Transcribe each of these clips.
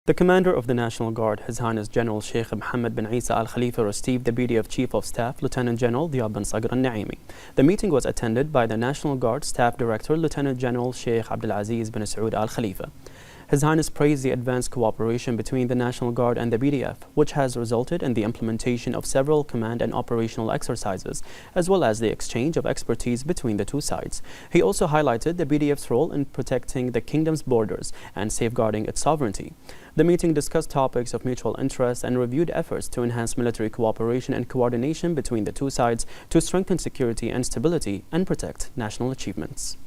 The commander of the National Guard, His Highness General Sheikh Mohammed bin Isa Al Khalifa, received the BDF Chief of Staff, Lieutenant General Diab bin Sagr Al Naimi. The meeting was attended by the National Guard Staff Director, Lieutenant General Sheikh Abdul Aziz bin Saud Al Khalifa. His Highness praised the advanced cooperation between the National Guard and the BDF, which has resulted in the implementation of several command and operational exercises, as well as the exchange of expertise between the two sides. He also highlighted the BDF's role in protecting the kingdom's borders and safeguarding its sovereignty. The meeting discussed topics of mutual interest and reviewed efforts to enhance military cooperation and coordination between the two sides to strengthen security and stability and protect national achievements.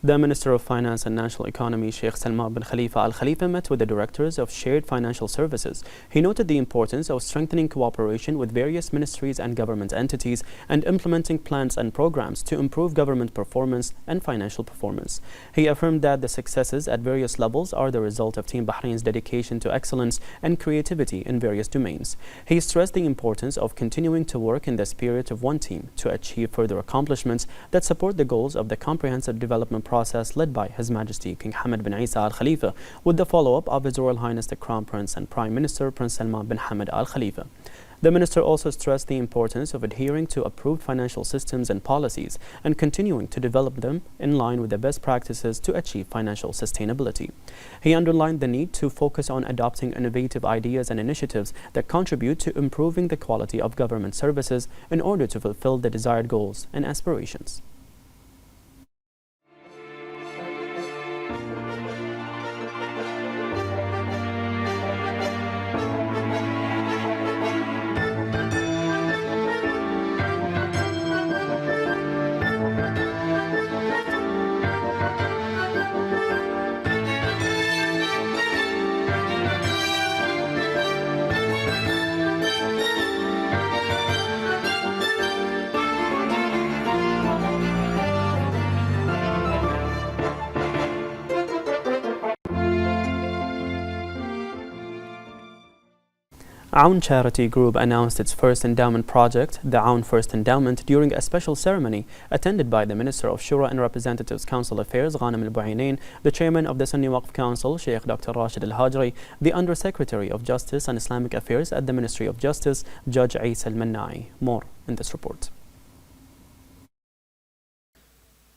The Minister of Finance and National Economy, Sheikh Salman bin Khalifa Al Khalifa, met with the directors of shared financial services. He noted the importance of strengthening cooperation with various ministries and government entities and implementing plans and programs to improve government performance and financial performance. He affirmed that the successes at various levels are the result of Team Bahrain's dedication to excellence and creativity in various domains. He stressed the importance of continuing to work in the spirit of one team to achieve further accomplishments that support the goals of the comprehensive development process led by His Majesty King Hamad bin Isa Al Khalifa, with the follow-up of His Royal Highness the Crown Prince and Prime Minister Prince Salman bin Hamad Al Khalifa. The minister also stressed the importance of adhering to approved financial systems and policies and continuing to develop them in line with the best practices to achieve financial sustainability. He underlined the need to focus on adopting innovative ideas and initiatives that contribute to improving the quality of government services in order to fulfill the desired goals and aspirations. Aoun Charity Group announced its first endowment project, the Aoun First Endowment, during a special ceremony attended by the Minister of Shura and Representatives Council Affairs, Ghanem Al-Buainain, the Chairman of the Sunni Waqf Council, Sheikh Dr. Rashid Al-Hajri, the Undersecretary of Justice and Islamic Affairs at the Ministry of Justice, Judge Isa Al-Mannai. More in this report.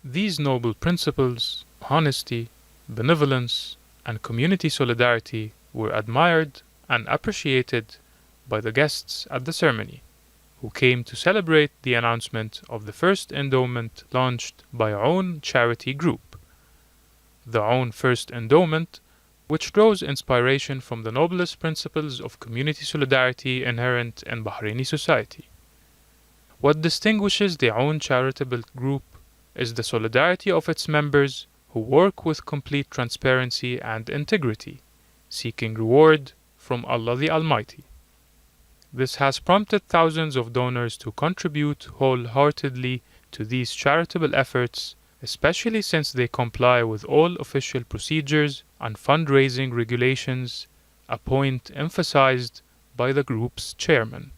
These noble principles, honesty, benevolence, and community solidarity were admired and appreciated by the guests at the ceremony, who came to celebrate the announcement of the first endowment launched by Aoun Charity Group. The Aoun First Endowment, which draws inspiration from the noblest principles of community solidarity inherent in Bahraini society. What distinguishes the Aoun Charitable Group is the solidarity of its members who work with complete transparency and integrity, seeking reward from Allah the Almighty. This has prompted thousands of donors to contribute wholeheartedly to these charitable efforts, especially since they comply with all official procedures and fundraising regulations, a point emphasized by the group's chairman.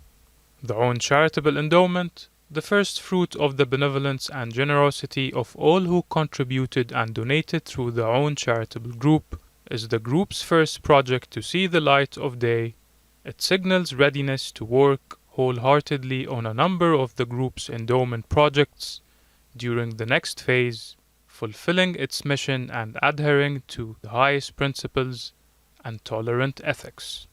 The Aoun Charitable Endowment, the first fruit of the benevolence and generosity of all who contributed and donated through the Aoun Charitable Group, is the group's first project to see the light of day. It signals readiness to work wholeheartedly on a number of the group's endowment projects during the next phase, fulfilling its mission and adhering to the highest principles and tolerant ethics.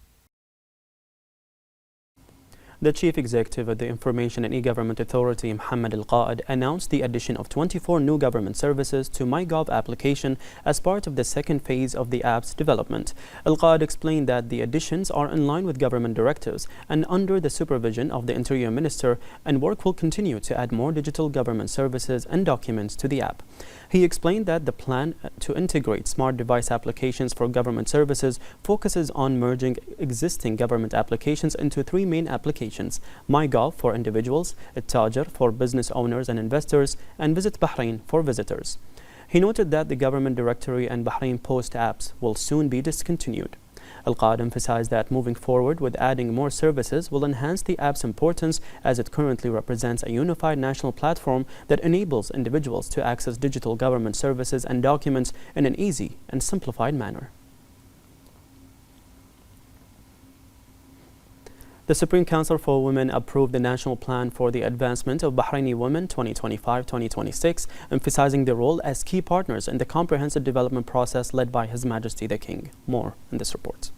The Chief Executive of the Information and E-Government Authority, Mohammed Al-Qaid, announced the addition of 24 new government services to MyGov application as part of the second phase of the app's development. Al-Qaid explained that the additions are in line with government directives and under the supervision of the Interior Minister, and work will continue to add more digital government services and documents to the app. He explained that the plan to integrate smart device applications for government services focuses on merging existing government applications into three main applications: MyGov for individuals, At-Tajir for business owners and investors, and Visit Bahrain for visitors. He noted that the government directory and Bahrain Post apps will soon be discontinued. Al-Qaid emphasized that moving forward with adding more services will enhance the app's importance as it currently represents a unified national platform that enables individuals to access digital government services and documents in an easy and simplified manner. The Supreme Council for Women approved the National Plan for the Advancement of Bahraini Women 2025-2026, emphasizing their role as key partners in the comprehensive development process led by His Majesty the King. More in this report.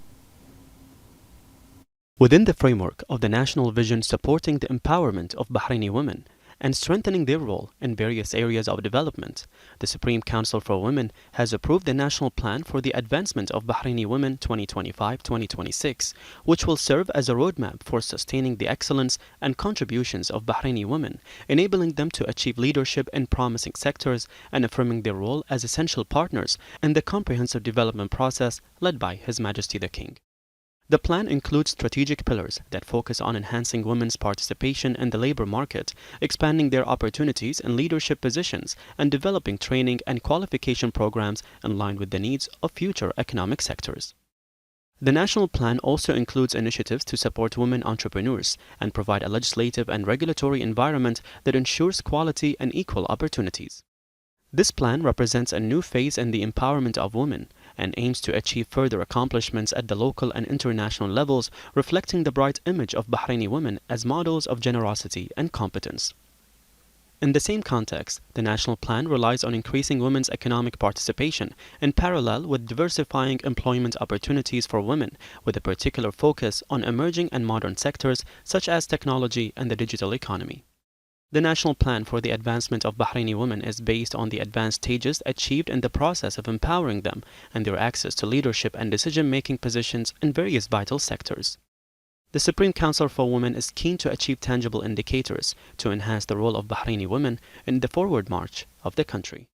Within the framework of the national vision supporting the empowerment of Bahraini women and strengthening their role in various areas of development, the Supreme Council for Women has approved the National Plan for the Advancement of Bahraini Women 2025-2026, which will serve as a roadmap for sustaining the excellence and contributions of Bahraini women, enabling them to achieve leadership in promising sectors and affirming their role as essential partners in the comprehensive development process led by His Majesty the King. The plan includes strategic pillars that focus on enhancing women's participation in the labor market, expanding their opportunities in leadership positions, and developing training and qualification programs in line with the needs of future economic sectors. The national plan also includes initiatives to support women entrepreneurs and provide a legislative and regulatory environment that ensures quality and equal opportunities. This plan represents a new phase in the empowerment of women and aims to achieve further accomplishments at the local and international levels, reflecting the bright image of Bahraini women as models of generosity and competence. In the same context, the national plan relies on increasing women's economic participation in parallel with diversifying employment opportunities for women, with a particular focus on emerging and modern sectors such as technology and the digital economy. The National Plan for the Advancement of Bahraini Women is based on the advanced stages achieved in the process of empowering them and their access to leadership and decision-making positions in various vital sectors. The Supreme Council for Women is keen to achieve tangible indicators to enhance the role of Bahraini women in the forward march of the country.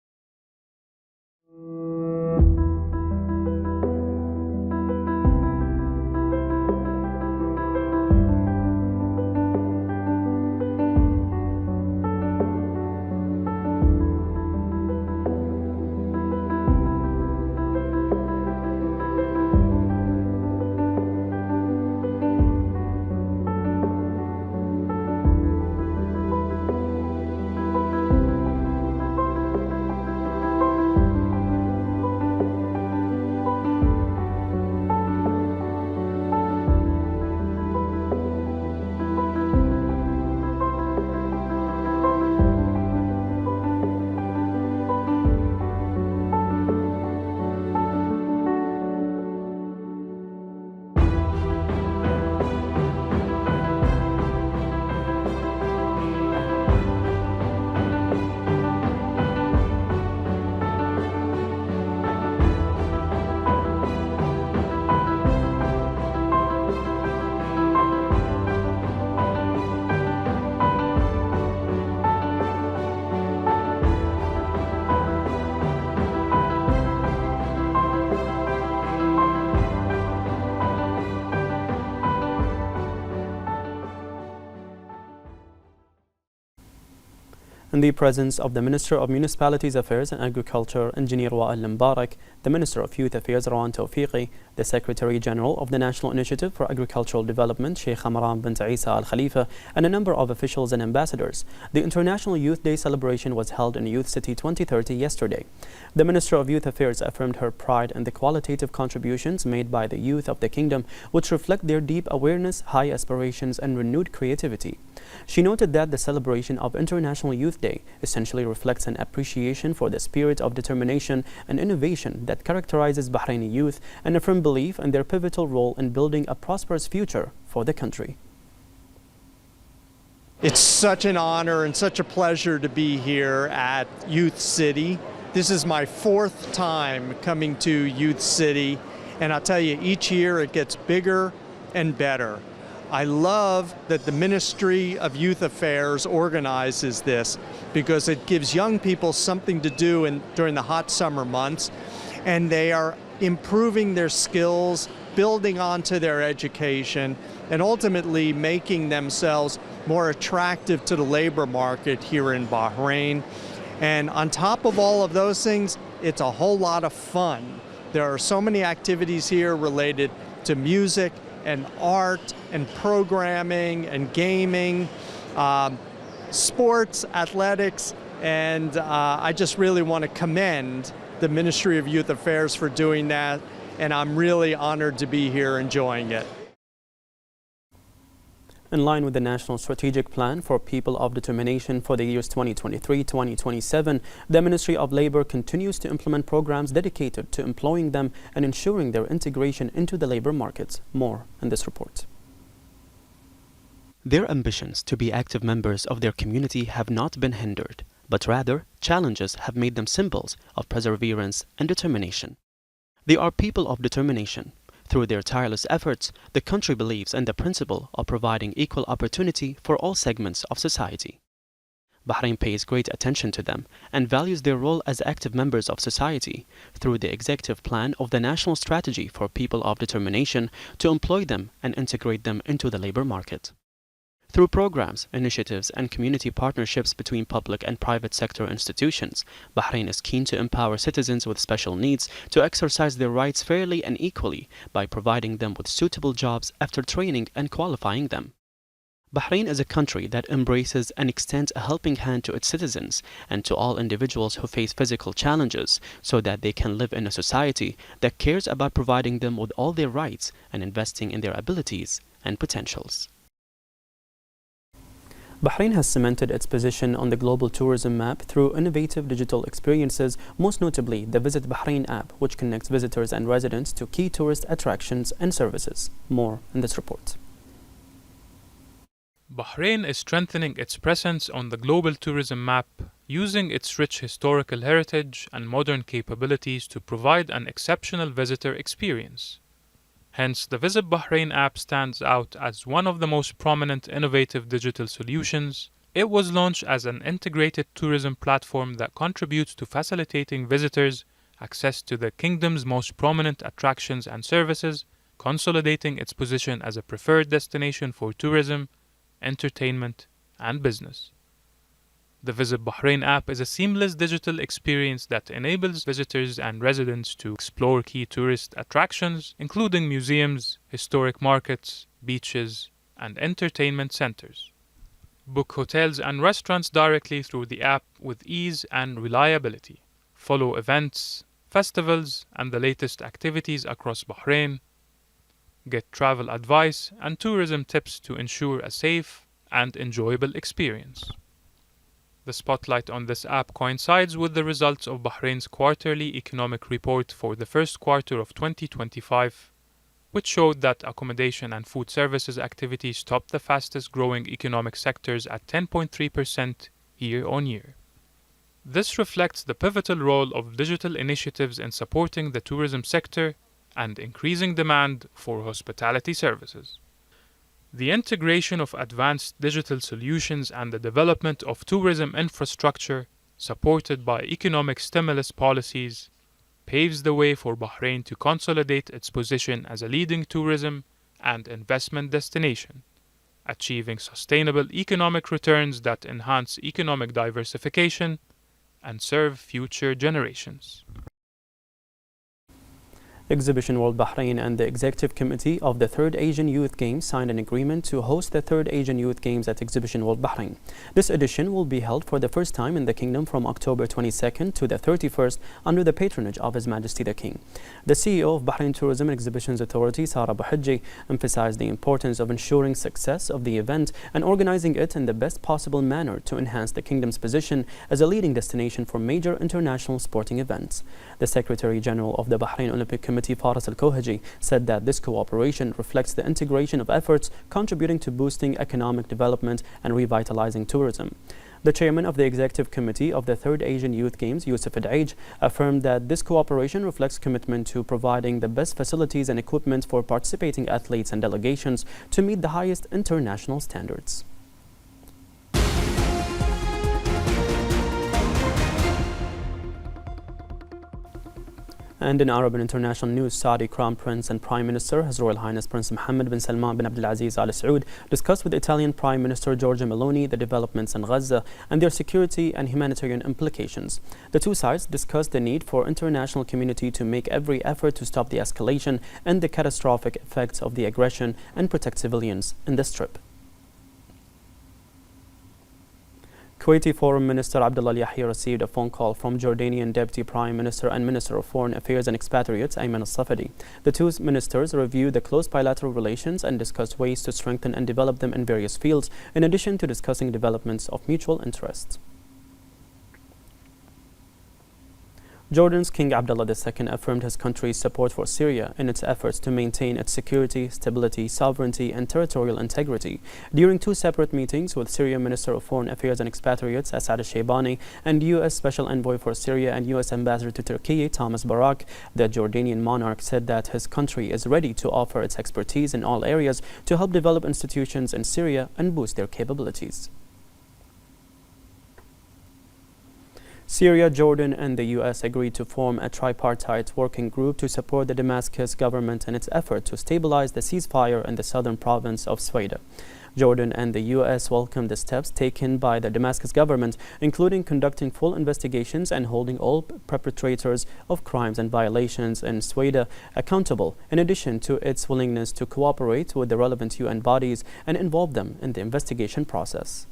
In the presence of the Minister of Municipalities Affairs and Agriculture, Engineer Wael Mbarak, the Minister of Youth Affairs, Rawan Tawfiqi, the Secretary General of the National Initiative for Agricultural Development, Sheikh Hamran bint Isa Al Khalifa, and a number of officials and ambassadors, the International Youth Day celebration was held in Youth City 2030 yesterday. The Minister of Youth Affairs affirmed her pride in the qualitative contributions made by the youth of the Kingdom, which reflect their deep awareness, high aspirations, and renewed creativity. She noted that the celebration of International Youth Day essentially reflects an appreciation for the spirit of determination and innovation that characterizes Bahraini youth and a firm belief in their pivotal role in building a prosperous future for the country. It's such an honor and such a pleasure to be here at Youth City. This is my fourth time coming to Youth City, and I'll tell you, each year it gets bigger and better. I love that the Ministry of Youth Affairs organizes this because it gives young people something to do during the hot summer months, and they are improving their skills, building onto their education, and ultimately making themselves more attractive to the labor market here in Bahrain. And on top of all of those things, it's a whole lot of fun. There are so many activities here related to music and art and programming and gaming, sports, athletics, and I just really want to commend the Ministry of Youth Affairs for doing that, and I'm really honored to be here enjoying it. In line with the National Strategic Plan for People of Determination for the years 2023-2027, the Ministry of Labour continues to implement programs dedicated to employing them and ensuring their integration into the labour markets. More in this report. Their ambitions to be active members of their community have not been hindered, but rather challenges have made them symbols of perseverance and determination. They are people of determination. Through their tireless efforts, the country believes in the principle of providing equal opportunity for all segments of society. Bahrain pays great attention to them and values their role as active members of society through the executive plan of the National Strategy for People of Determination to employ them and integrate them into the labor market. Through programs, initiatives, and community partnerships between public and private sector institutions, Bahrain is keen to empower citizens with special needs to exercise their rights fairly and equally by providing them with suitable jobs after training and qualifying them. Bahrain is a country that embraces and extends a helping hand to its citizens and to all individuals who face physical challenges so that they can live in a society that cares about providing them with all their rights and investing in their abilities and potentials. Bahrain has cemented its position on the global tourism map through innovative digital experiences, most notably the Visit Bahrain app, which connects visitors and residents to key tourist attractions and services. More in this report. Bahrain is strengthening its presence on the global tourism map, using its rich historical heritage and modern capabilities to provide an exceptional visitor experience. Hence, the Visit Bahrain app stands out as one of the most prominent innovative digital solutions. It was launched as an integrated tourism platform that contributes to facilitating visitors access to the kingdom's most prominent attractions and services, consolidating its position as a preferred destination for tourism, entertainment, and business. The Visit Bahrain app is a seamless digital experience that enables visitors and residents to explore key tourist attractions, including museums, historic markets, beaches, and entertainment centers. Book hotels and restaurants directly through the app with ease and reliability. Follow events, festivals, and the latest activities across Bahrain. Get travel advice and tourism tips to ensure a safe and enjoyable experience. The spotlight on this app coincides with the results of Bahrain's quarterly economic report for the first quarter of 2025, which showed that accommodation and food services activities topped the fastest growing economic sectors at 10.3% year-on-year. This reflects the pivotal role of digital initiatives in supporting the tourism sector and increasing demand for hospitality services. The integration of advanced digital solutions and the development of tourism infrastructure, supported by economic stimulus policies, paves the way for Bahrain to consolidate its position as a leading tourism and investment destination, achieving sustainable economic returns that enhance economic diversification and serve future generations. Exhibition World Bahrain and the Executive Committee of the 3rd Asian Youth Games signed an agreement to host the 3rd Asian Youth Games at Exhibition World Bahrain. This edition will be held for the first time in the kingdom from October 22nd to the 31st under the patronage of His Majesty the King. The CEO of Bahrain Tourism and Exhibitions Authority, Sara Bouhidji, emphasized the importance of ensuring success of the event and organizing it in the best possible manner to enhance the kingdom's position as a leading destination for major international sporting events. The Secretary General of the Bahrain Olympic Committee, Faris Al-Kohaji, said that this cooperation reflects the integration of efforts contributing to boosting economic development and revitalizing tourism. The chairman of the Executive Committee of the 3rd Asian Youth Games, Yusuf Al-Aij, affirmed that this cooperation reflects commitment to providing the best facilities and equipment for participating athletes and delegations to meet the highest international standards. And in Arab and international news, Saudi Crown Prince and Prime Minister His Royal Highness Prince Mohammed bin Salman bin Abdulaziz Al Saud discussed with Italian Prime Minister Giorgia Meloni the developments in Gaza and their security and humanitarian implications. The two sides discussed the need for international community to make every effort to stop the escalation and the catastrophic effects of the aggression and protect civilians in the Strip. Kuwaiti Foreign Minister Abdullah Al-Yahya received a phone call from Jordanian Deputy Prime Minister and Minister of Foreign Affairs and Expatriates Ayman Al-Safadi. The two ministers reviewed the close bilateral relations and discussed ways to strengthen and develop them in various fields, in addition to discussing developments of mutual interest. Jordan's King Abdullah II affirmed his country's support for Syria in its efforts to maintain its security, stability, sovereignty, and territorial integrity. During two separate meetings with Syrian Minister of Foreign Affairs and Expatriates Assad al-Shaybani and U.S. Special Envoy for Syria and U.S. Ambassador to Turkey Thomas Barak, the Jordanian monarch said that his country is ready to offer its expertise in all areas to help develop institutions in Syria and boost their capabilities. Syria, Jordan, and the U.S. agreed to form a tripartite working group to support the Damascus government in its effort to stabilize the ceasefire in the southern province of Sweda. Jordan and the U.S. welcomed the steps taken by the Damascus government, including conducting full investigations and holding all perpetrators of crimes and violations in Sweda accountable, in addition to its willingness to cooperate with the relevant UN bodies and involve them in the investigation process.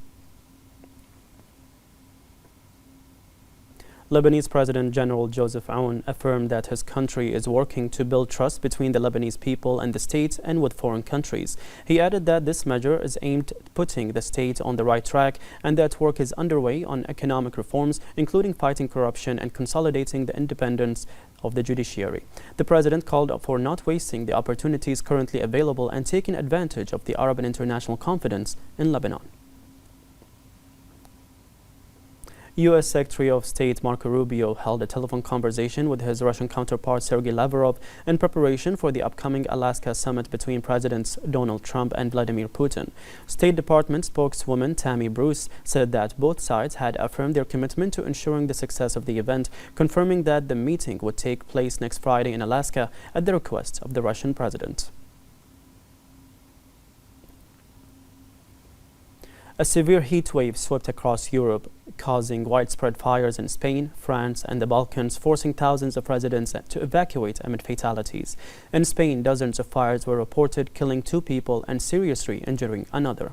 Lebanese President General Joseph Aoun affirmed that his country is working to build trust between the Lebanese people and the state and with foreign countries. He added that this measure is aimed at putting the state on the right track and that work is underway on economic reforms, including fighting corruption and consolidating the independence of the judiciary. The president called for not wasting the opportunities currently available and taking advantage of the Arab and international confidence in Lebanon. U.S. Secretary of State Marco Rubio held a telephone conversation with his Russian counterpart Sergei Lavrov in preparation for the upcoming Alaska summit between Presidents Donald Trump and Vladimir Putin. State Department spokeswoman Tammy Bruce said that both sides had affirmed their commitment to ensuring the success of the event, confirming that the meeting would take place next Friday in Alaska at the request of the Russian president. A severe heat wave swept across Europe, causing widespread fires in Spain, France, and the Balkans, forcing thousands of residents to evacuate amid fatalities. In Spain, dozens of fires were reported, killing 2 people and seriously injuring another.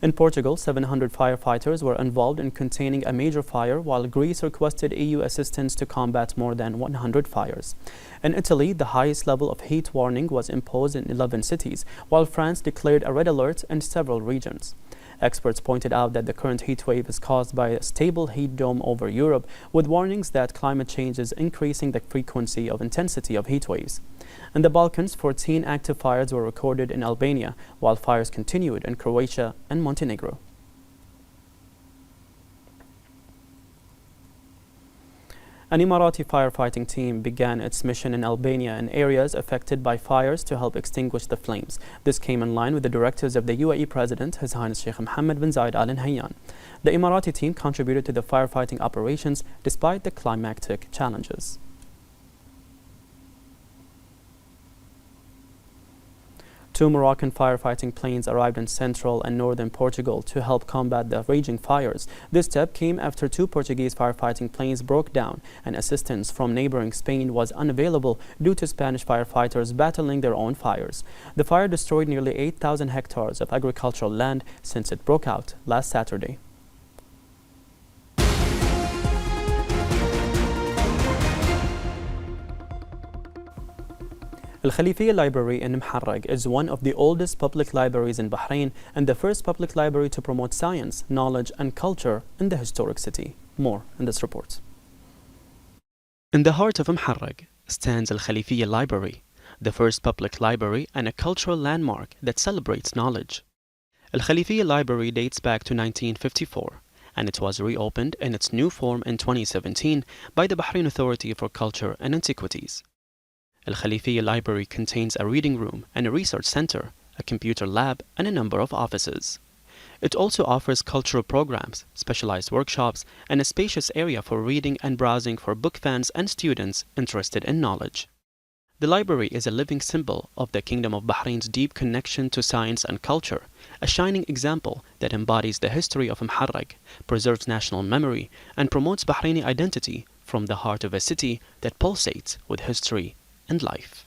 In Portugal, 700 firefighters were involved in containing a major fire, while Greece requested EU assistance to combat more than 100 fires. In Italy, the highest level of heat warning was imposed in 11 cities, while France declared a red alert in several regions. Experts pointed out that the current heat wave is caused by a stable heat dome over Europe, with warnings that climate change is increasing the frequency of intensity of heat waves. In the Balkans, 14 active fires were recorded in Albania, while fires continued in Croatia and Montenegro. An Emirati firefighting team began its mission in Albania in areas affected by fires to help extinguish the flames. This came in line with the directives of the UAE President, His Highness Sheikh Mohammed bin Zayed Al Nahyan. The Emirati team contributed to the firefighting operations despite the climatic challenges. 2 Moroccan firefighting planes arrived in central and northern Portugal to help combat the raging fires. This step came after 2 Portuguese firefighting planes broke down and assistance from neighboring Spain was unavailable due to Spanish firefighters battling their own fires. The fire destroyed nearly 8,000 hectares of agricultural land since it broke out last Saturday. Al-Khalifiyya Library in Mharrag is one of the oldest public libraries in Bahrain and the first public library to promote science, knowledge, and culture in the historic city. More in this report. In the heart of Mharrag stands Al-Khalifiyya Library, the first public library and a cultural landmark that celebrates knowledge. Al-Khalifiyya Library dates back to 1954, and it was reopened in its new form in 2017 by the Bahrain Authority for Culture and Antiquities. Al-Khalifiyya Library contains a reading room and a research center, a computer lab, and a number of offices. It also offers cultural programs, specialized workshops, and a spacious area for reading and browsing for book fans and students interested in knowledge. The library is a living symbol of the Kingdom of Bahrain's deep connection to science and culture, a shining example that embodies the history of Muharraq, preserves national memory, and promotes Bahraini identity from the heart of a city that pulsates with history and life.